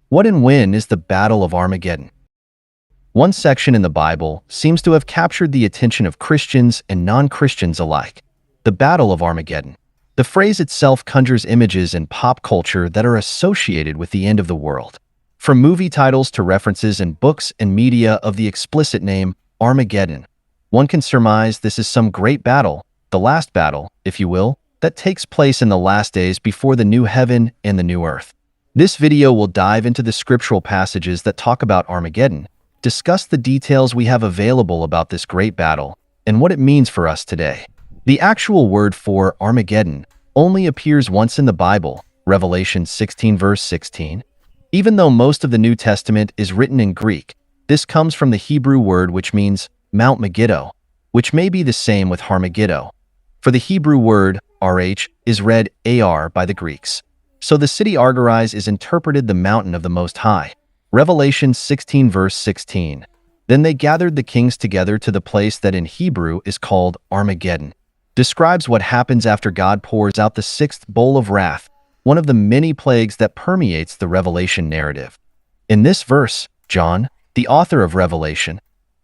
What and when is the Battle of Armageddon? One section in the Bible seems to have captured the attention of Christians and non-Christians alike. The Battle of Armageddon. The phrase itself conjures images in pop culture that are associated with the end of the world. From movie titles to references in books and media of the explicit name Armageddon, one can surmise this is some great battle, the last battle, if you will, that takes place in the last days before the new heaven and the new earth. This video will dive into the scriptural passages that talk about Armageddon, discuss the details we have available about this great battle, and what it means for us today. The actual word for Armageddon only appears once in the Bible, Revelation 16 verse 16. Even though most of the New Testament is written in Greek, this comes from the Hebrew word which means Mount Megiddo, which may be the same with Armageddon. For the Hebrew word RH is read AR by the Greeks. So the city Argarise is interpreted the mountain of the Most High. Revelation 16 verse 16. Then they gathered the kings together to the place that in Hebrew is called Armageddon. Describes what happens after God pours out the sixth bowl of wrath, one of the many plagues that permeates the Revelation narrative. In this verse, John, the author of Revelation,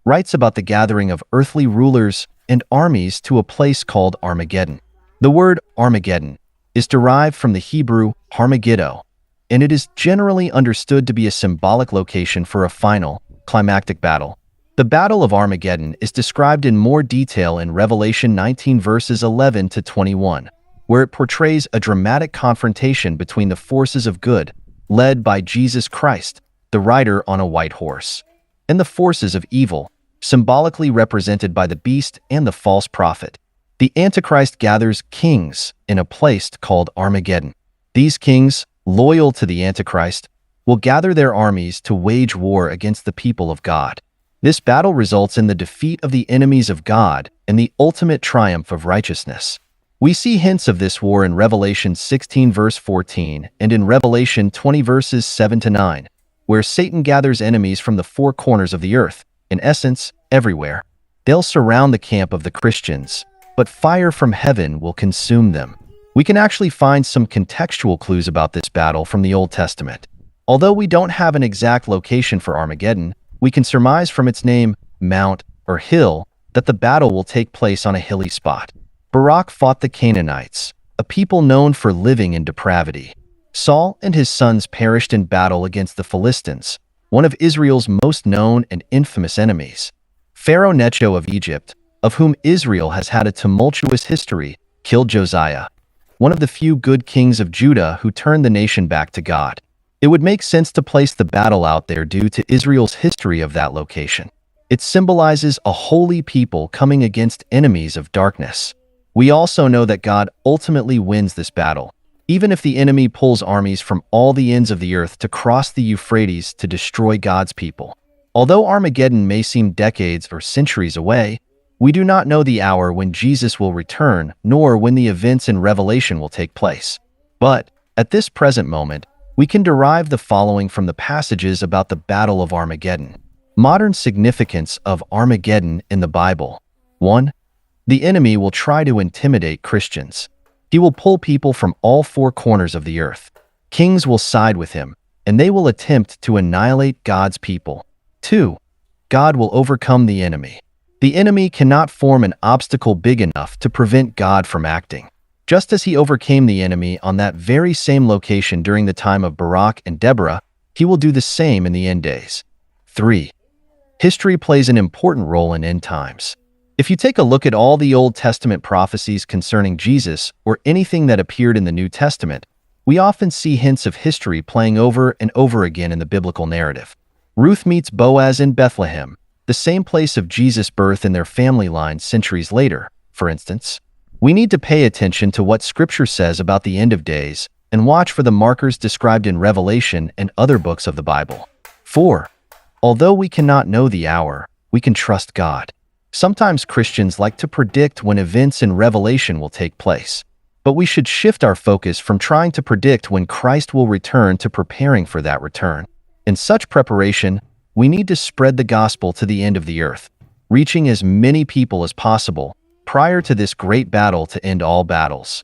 writes about the gathering of earthly rulers and armies to a place called Armageddon. The word Armageddon is derived from the Hebrew Armageddon, and it is generally understood to be a symbolic location for a final, climactic battle. The Battle of Armageddon is described in more detail in Revelation 19 verses 11 to 21, where it portrays a dramatic confrontation between the forces of good, led by Jesus Christ, the rider on a white horse, and the forces of evil, symbolically represented by the beast and the false prophet. The Antichrist gathers kings in a place called Armageddon. These kings, loyal to the Antichrist, will gather their armies to wage war against the people of God. This battle results in the defeat of the enemies of God and the ultimate triumph of righteousness. We see hints of this war in Revelation 16 verse 14 and in Revelation 20 verses 7 to 9, where Satan gathers enemies from the four corners of the earth, in essence, everywhere. They'll surround the camp of the Christians, but fire from heaven will consume them. We can actually find some contextual clues about this battle from the Old Testament. Although we don't have an exact location for Armageddon, we can surmise from its name, mount or hill, that the battle will take place on a hilly spot. Barak fought the Canaanites, a people known for living in depravity. Saul and his sons perished in battle against the Philistines, one of Israel's most known and infamous enemies. Pharaoh Necho of Egypt, of whom Israel has had a tumultuous history, killed Josiah, one of the few good kings of Judah who turned the nation back to God. It would make sense to place the battle out there due to Israel's history of that location. It symbolizes a holy people coming against enemies of darkness. We also know that God ultimately wins this battle, even if the enemy pulls armies from all the ends of the earth to cross the Euphrates to destroy God's people. Although Armageddon may seem decades or centuries away, we do not know the hour when Jesus will return, nor when the events in Revelation will take place. But, at this present moment, we can derive the following from the passages about the Battle of Armageddon. Modern significance of Armageddon in the Bible. 1. The enemy will try to intimidate Christians. He will pull people from all four corners of the earth. Kings will side with him, and they will attempt to annihilate God's people. 2. God will overcome the enemy. The enemy cannot form an obstacle big enough to prevent God from acting. Just as he overcame the enemy on that very same location during the time of Barak and Deborah, he will do the same in the end days. 3. History plays an important role in end times. If you take a look at all the Old Testament prophecies concerning Jesus or anything that appeared in the New Testament, we often see hints of history playing over and over again in the biblical narrative. Ruth meets Boaz in Bethlehem, the same place of Jesus' birth in their family line centuries later, for instance. We need to pay attention to what Scripture says about the end of days and watch for the markers described in Revelation and other books of the Bible. 4. Although we cannot know the hour, we can trust God. Sometimes Christians like to predict when events in Revelation will take place, but we should shift our focus from trying to predict when Christ will return to preparing for that return. In such preparation, we need to spread the gospel to the end of the earth, reaching as many people as possible prior to this great battle to end all battles.